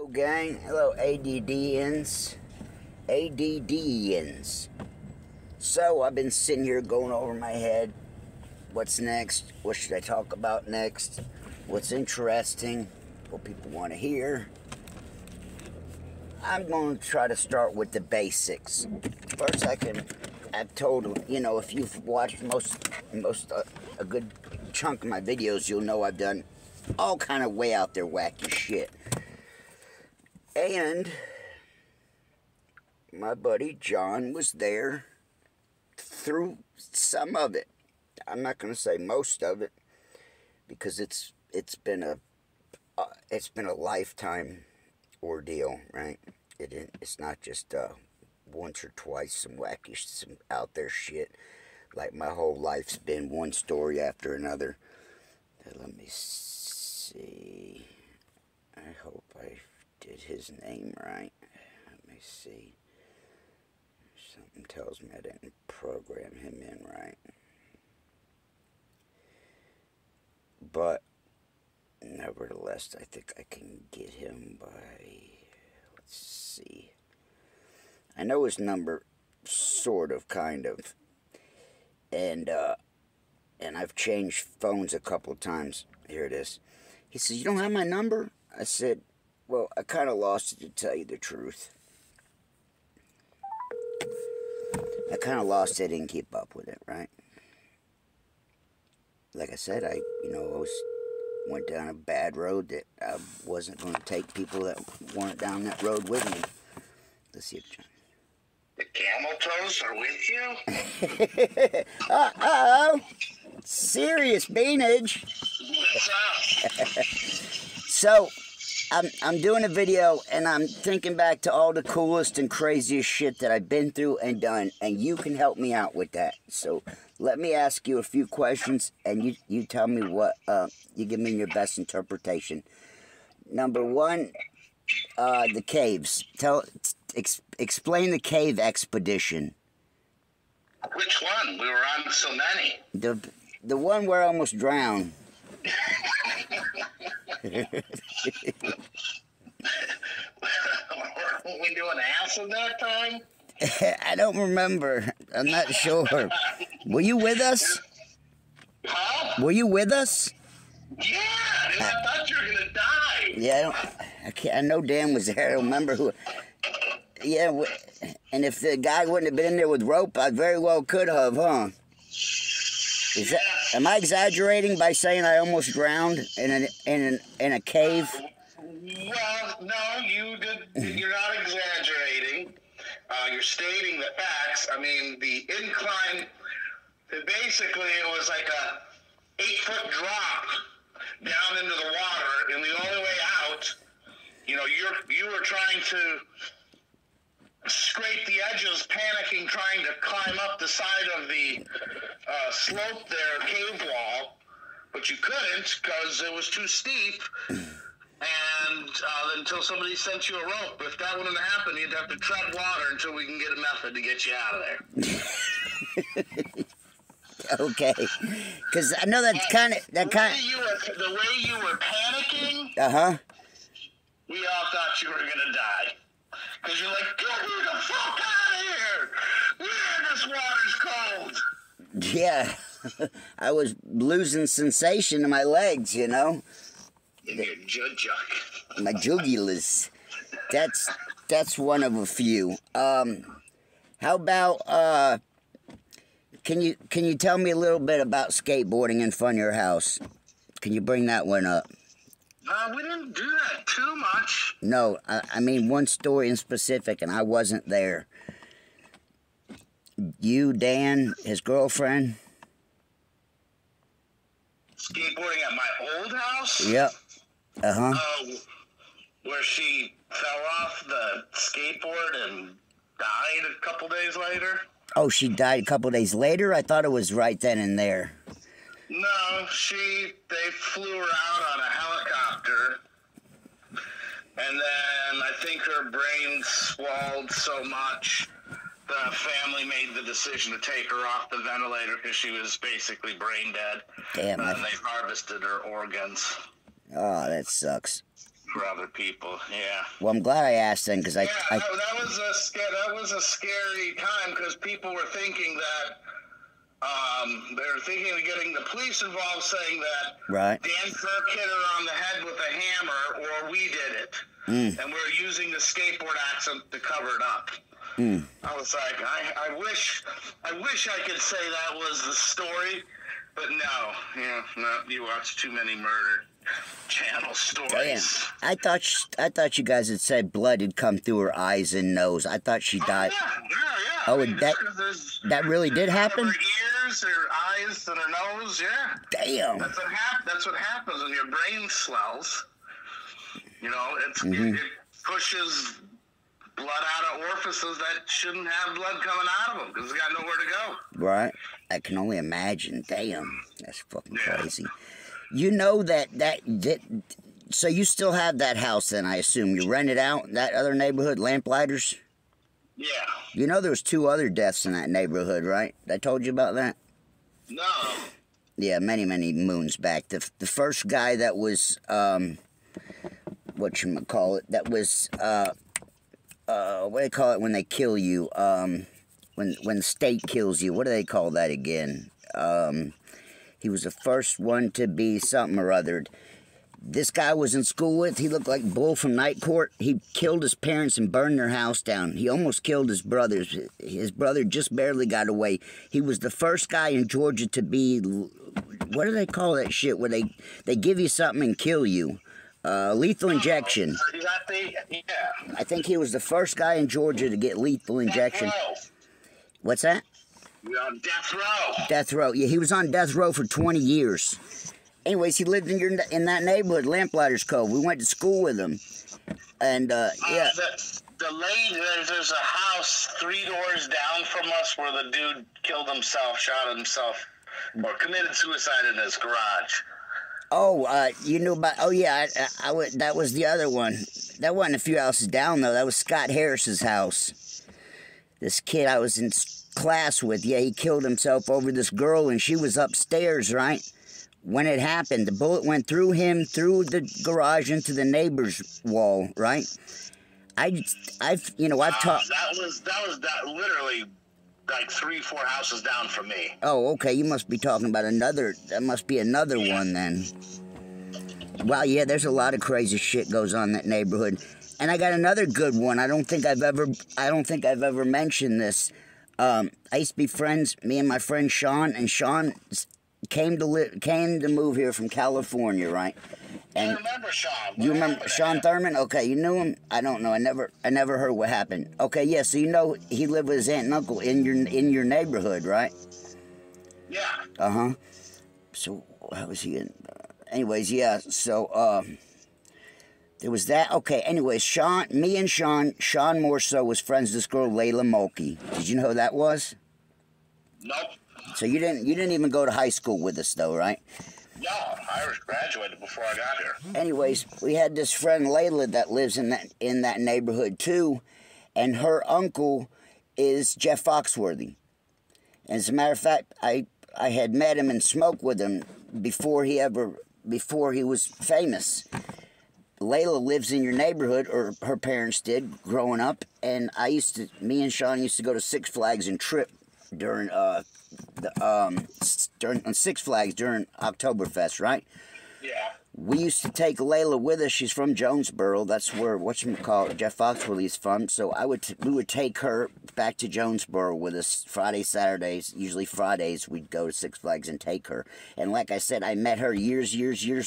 Hello gang, hello ADDians. So I've been sitting here going over my head. What's next? What should I talk about next? What's interesting? What people want to hear? I'm going to try to start with the basics. First I've told, you know, if you've watched a good chunk of my videos, you'll know I've done all kind of way out there wacky shit. And my buddy John was there through some of it. I'm not going to say most of it, because it's been a lifetime ordeal, right? It's not just once or twice some wacky, some out there shit. Like my whole life's been one story after another. Let me see. I hope I did his name right. Let me see. Something tells me I didn't program him in right. But nevertheless, I think I can get him by, let's see. I know his number, sort of, kind of. And I've changed phones a couple of times. Here it is. He says, "You don't have my number?" I said, "Well, I kind of lost it, to tell you the truth. I kind of lost it, didn't keep up with it, right? Like I said, I went down a bad road that I wasn't going to take people that weren't down that road with me." Let's see if John... The camel toes are with you? Uh-oh! Serious beanage. What's up? So, I'm doing a video, and I'm thinking back to all the coolest and craziest shit that I've been through and done, and you can help me out with that. So, let me ask you a few questions, and you tell me what, you give me your best interpretation. Number one, the caves. Explain the cave expedition. Which one? We were on so many. The one where I almost drowned. Weren't we doing acid that time? I don't remember. I'm not sure. Were you with us? Huh? Were you with us? Yeah, dude, I thought you were gonna die. Yeah, I know Dan was there. I don't remember who. Yeah, and if the guy wouldn't have been in there with rope, I very well could have, huh? Am I exaggerating by saying I almost drowned in a cave? Well, no, you did. You're not exaggerating. You're stating the facts. I mean, the incline. Basically, it was like a 8-foot drop down into the water, and the only way out, you were trying to scrape the edges, panicking, trying to climb up the side of the slope there, cave wall, but you couldn't because it was too steep, and until somebody sent you a rope. If that wouldn't happen, you'd have to tread water until we can get a method to get you out of there. Okay, because I know that's kind of the way you were panicking. We all thought you were gonna die. Because you're like, get me the fuck out of here! Man, this water's cold! Yeah, I was losing sensation in my legs, you know? In your jug. My jugulars. That's one of a few. How about, can you tell me a little bit about skateboarding in front of your house? Can you bring that one up? We didn't do that too much. No, I mean one story in specific, and I wasn't there. You, Dan, his girlfriend? Skateboarding at my old house? Yep. Where she fell off the skateboard and died a couple days later? Oh, she died a couple days later? I thought it was right then and there. No, they flew her out on a helicopter, and then I think her brain swelled so much, the family made the decision to take her off the ventilator because she was basically brain dead. Damn. And they harvested her organs. Oh, that sucks. for other people. Yeah. Well, I'm glad I asked then, because That was a scary time because people were thinking that they were thinking of getting the police involved, saying that right. Dan Kirk hit her on the head with a hammer, or we did it, and we're using the skateboard accident to cover it up. I was like, I wish I could say that was the story, but no, you watch too many murder channel stories. Damn. I thought you guys had said blood had come through her eyes and nose. I thought she died. Yeah. Oh, I mean, that really did happen? Her ears, her eyes, and her nose, yeah. Damn. That's what happens when your brain swells. You know, it pushes blood out of orifices that shouldn't have blood coming out of them because it's got nowhere to go. Right. I can only imagine. Damn. That's fucking crazy. You know that so you still have that house then, I assume. You rent it out, that other neighborhood, Lamplighters? Yeah. You know there was 2 other deaths in that neighborhood, right? I told you about that? No. Yeah, many, many moons back. The first guy that was, whatchamacallit, that was, what do they call it when they kill you? When the state kills you, what do they call that again? He was the first one to be something or other. This guy was in school with, he looked like Bull from Night Court. He killed his parents and burned their house down. He almost killed his brothers. His brother just barely got away. He was the first guy in Georgia to be, what do they call that shit where they give you something and kill you? Lethal injection. I think he was the first guy in Georgia to get lethal injection. What's that? You're on death row. Death row. Yeah, he was on death row for 20 years. Anyways, he lived in that neighborhood, Lamplighters Cove. We went to school with him. And, yeah. The lady, there's a house 3 doors down from us where the dude killed himself, shot himself, or committed suicide in his garage. Oh, you knew about... Oh, yeah, that was the other one. That wasn't a few houses down, though. That was Scott Harris's house. This kid I was in class with, yeah, he killed himself over this girl, and she was upstairs, right? When it happened, the bullet went through him, through the garage, into the neighbor's wall, right? I've talked... That was literally like 3-4 houses down from me. Oh, okay, you must be talking about another... That must be another one, then. Wow, yeah, there's a lot of crazy shit goes on in that neighborhood. And I got another good one. I don't think I've ever mentioned this. I used to be friends, me and my friend Sean, and Sean came to move here from California, right? And I remember Sean. You remember Sean Thurman? Okay, you knew him? I don't know. I never heard what happened. Okay, yeah, so you know he lived with his aunt and uncle in your neighborhood, right? Yeah. Uh-huh. So how was he in? Anyways, yeah, so there was that. Okay, anyways, Sean more so was friends with this girl, Layla Mulkey. Did you know who that was? Nope. So you didn't even go to high school with us though, right? No, I graduated before I got here. Anyways, we had this friend Layla that lives in that neighborhood too, and her uncle is Jeff Foxworthy. And as a matter of fact, I had met him and smoked with him before he was famous. Layla lives in your neighborhood, or her parents did, growing up, and me and Sean used to go to Six Flags and trip during Six Flags during Oktoberfest, right? Yeah. We used to take Layla with us. She's from Jonesboro. That's where Jeff Foxworthy is from. So we would take her back to Jonesboro with us Fridays, Saturdays. Usually Fridays we'd go to Six Flags and take her. And like I said, I met her years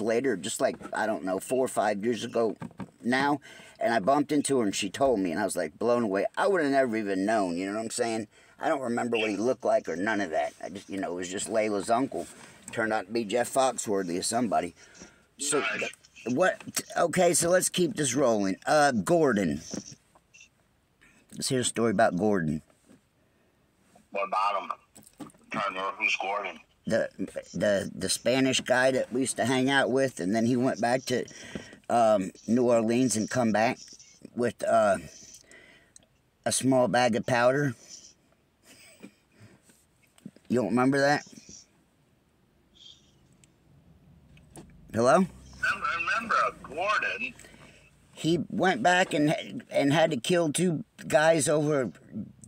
later, just like, I don't know, 4 or 5 years ago now. And I bumped into her and she told me, and I was like blown away. I would have never even known, you know what I'm saying? I don't remember what he looked like or none of that. I just, it was just Layla's uncle. Turned out to be Jeff Foxworthy or somebody. So, okay, so let's keep this rolling. Gordon. Let's hear a story about Gordon. What about him? I'm trying to remember who's Gordon. The Spanish guy that we used to hang out with, and then he went back to New Orleans and come back with a small bag of powder. You don't remember that? Hello? I remember Gordon. he went back and had to kill 2 guys over a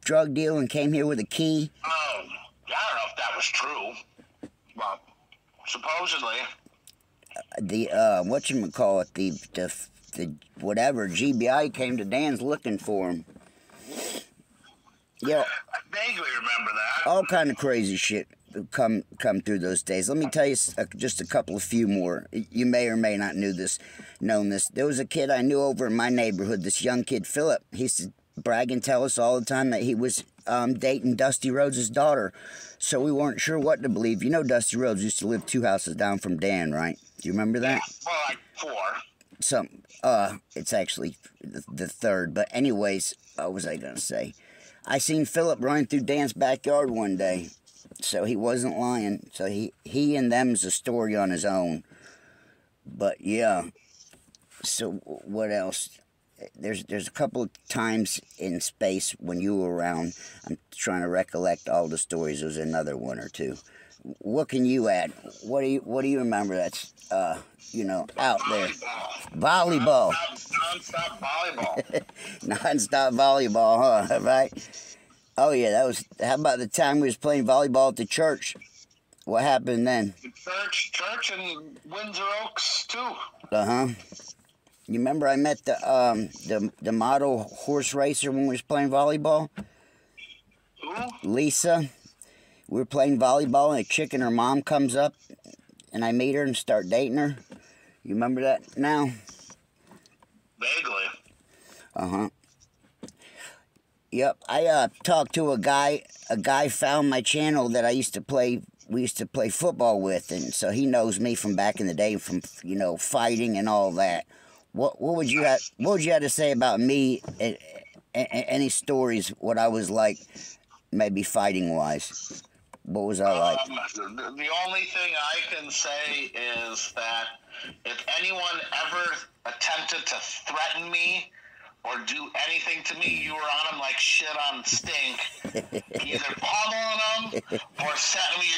drug deal and came here with a key. Oh, I don't know if that was true. Well, supposedly. The whatchamacallit, the whatever, GBI came to Dan's looking for him. Yeah. I vaguely remember that. All kind of crazy shit come through those days. Let me tell you just a couple of few more. You may or may not known this. There was a kid I knew over in my neighborhood, this young kid, Philip. He used to brag and tell us all the time that he was dating Dusty Rhodes' daughter. So we weren't sure what to believe. You know Dusty Rhodes used to live 2 houses down from Dan, right? Do you remember that? Yeah, well, like 4. It's actually the 3rd. But anyways, what was I going to say? I seen Philip running through Dan's backyard one day. So he wasn't lying. So he and them's a story on his own. But yeah. So what else? There's a couple of times in space when you were around. I'm trying to recollect all the stories. There's another one or two. What can you add? What do you remember that's out there? Volleyball. Non-stop volleyball. Non-stop volleyball, huh? Right? Oh yeah, that was. How about the time we was playing volleyball at the church? What happened then? The church in Windsor Oaks too. You remember I met the model horse racer when we was playing volleyball? Who? Lisa. We were playing volleyball and a chick and her mom comes up and I meet her and start dating her. You remember that now? Vaguely. Yep. I talked to a guy. A guy found my channel that we used to play football with, and so he knows me from back in the day, from fighting and all that. What would you have to say about me? Any stories? What I was like, maybe fighting wise. What was I like? The only thing I can say is that if anyone ever attempted to threaten me or do anything to me, you were on them like shit on stink. Either pummeling them or setting me.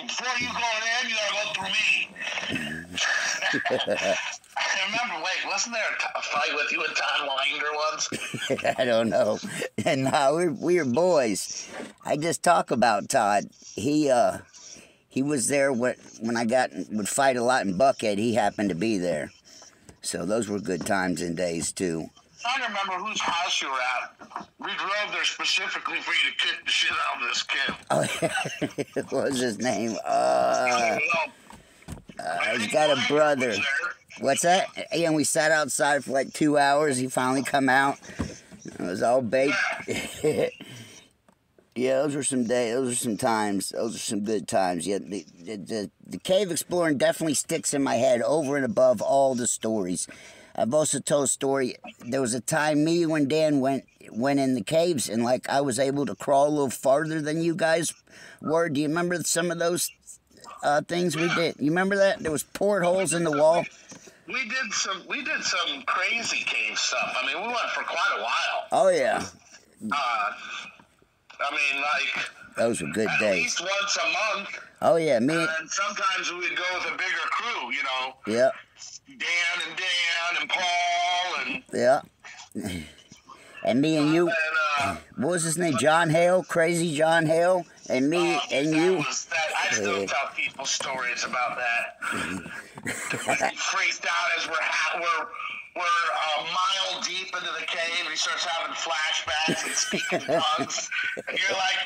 Before you go in, you gotta go through me. I remember, wasn't there a fight with you and Todd Winder once? I don't know. And no, we were boys. I just talk about Todd. He was there when I would fight a lot in Buckhead. He happened to be there. So those were good times and days too. I'm trying to remember whose house you were at. We drove there specifically for you to kick the shit out of this kid. Oh, yeah. What was his name? He's got a brother. What's that? Yeah, and we sat outside for like 2 hours. He finally come out. It was all baked. Yeah, those were some days. Those were some times. Those are some good times. Yeah, the cave exploring definitely sticks in my head over and above all the stories. I've also told a story. There was a time me and Dan went in the caves, and like I was able to crawl a little farther than you guys were. Do you remember some of those things we did? You remember that? There was portholes in the wall. We did some crazy cave stuff. I mean, we went for quite a while. Oh yeah. I mean, like those were good days. At least once a month. Oh yeah, And sometimes we'd go with a bigger crew, Yeah. Dan and Paul and. Yeah. And me and you. What was his name? John Hale, Crazy John Hale, and me and you. I still tell people stories about that. He freaked out as we're a mile deep into the cave. He starts having flashbacks and speaking tongues, and you're like,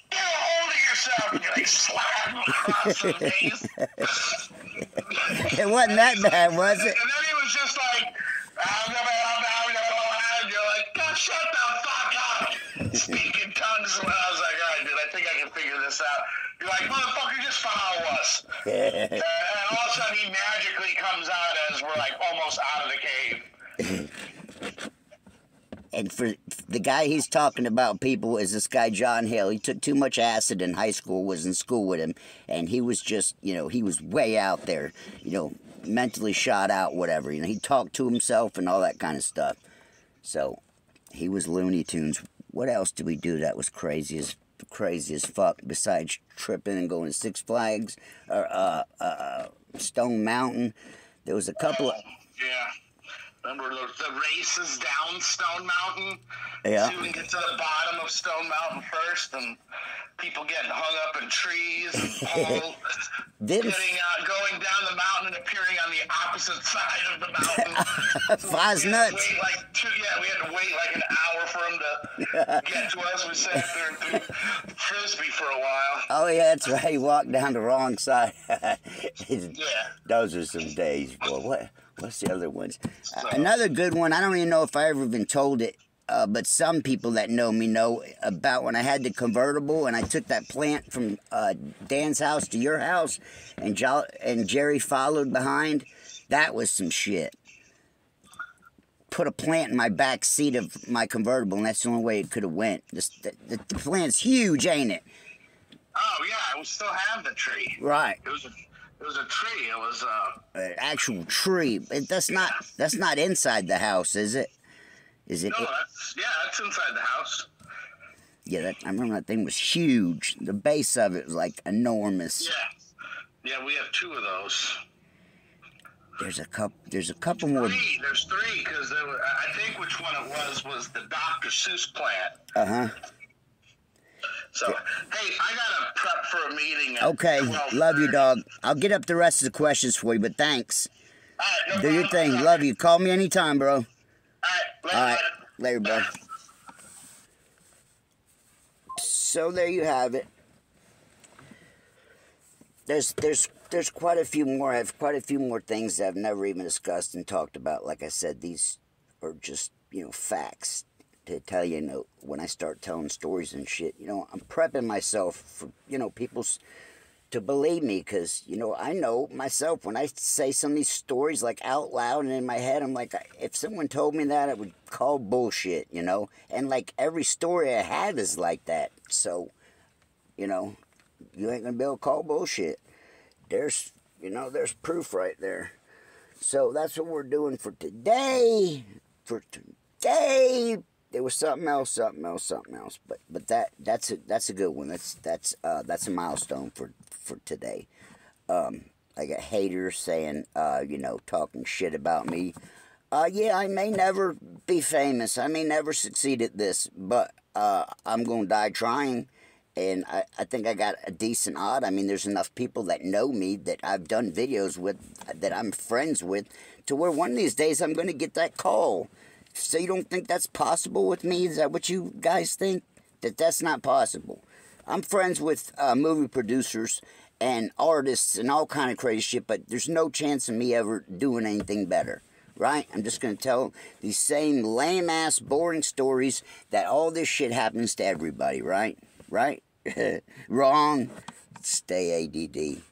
"Get a hold of yourself!" And you're like, slap him across the face. It wasn't that bad, was it? And then he was just like, and you're like, "God, shut the fuck up!" Speaking tongues. And I was like, "All right, dude, I think I can figure this out." You're like, "Motherfucker, just follow us." And all of a sudden, he magically comes out as we're like almost out of the cave. And for the guy he's talking about, people, is this guy John Hale. He took too much acid in high school, was in school with him, and he was just, he was way out there, mentally shot out, whatever. He talked to himself and all that kind of stuff. So he was Looney Tunes. What else did we do that was crazy as fuck besides tripping and going to Six Flags or Stone Mountain? There was a couple of... Yeah. Remember the races down Stone Mountain? Yeah. So you can get to the bottom of Stone Mountain first, and people getting hung up in trees, and Paul going down the mountain and appearing on the opposite side of the mountain. Five's nuts. We had to wait like an hour for him to get to us. We sat there and threw frisbee for a while. Oh yeah, that's right. He walked down the wrong side. Yeah. Those are some days, boy. What's the other ones? Another good one. I don't even know if I ever been told it. But some people that know me know about when I had the convertible and I took that plant from Dan's house to your house, and Jerry followed behind. That was some shit. Put a plant in my back seat of my convertible, and that's the only way it could have went. The plant's huge, ain't it? Oh yeah, we still have the tree. Right. It was a tree. It was an actual tree. That's not inside the house, is it? Is it? No, that's inside the house. Yeah, I remember that thing was huge. The base of it was like enormous. Yeah, we have 2 of those. There's a couple more. There's 3 because I think which one it was the Dr. Seuss plant. Uh-huh. So, hey, I gotta prep for a meeting. Okay, love you, dog. I'll get up the rest of the questions for you, but thanks. All right, do your thing. Love you. Call me anytime, bro. All right, later, bro. So there you have it. There's quite a few more. I have quite a few more things that I've never even discussed and talked about. Like I said, these are just facts to tell you. When I start telling stories and shit, I'm prepping myself for people's to believe me, because I know myself when I say some of these stories like out loud and in my head, I'm like, if someone told me that, I would call bullshit, and like every story I have is like that. So you ain't gonna be able to call bullshit. There's proof right there. So that's what we're doing for today. There was something else, but that's a good one. That's a milestone for today. I got haters saying, talking shit about me. Yeah, I may never be famous. I may never succeed at this, but I'm gonna die trying. And I think I got a decent odd. I mean, there's enough people that know me, that I've done videos with, that I'm friends with, to where one of these days I'm going to get that call. So you don't think that's possible with me? Is that what you guys think? That's not possible. I'm friends with movie producers and artists and all kind of crazy shit, but there's no chance of me ever doing anything better. Right? I'm just going to tell these same lame-ass, boring stories that all this shit happens to everybody, right? Right? Wrong. Stay ADD.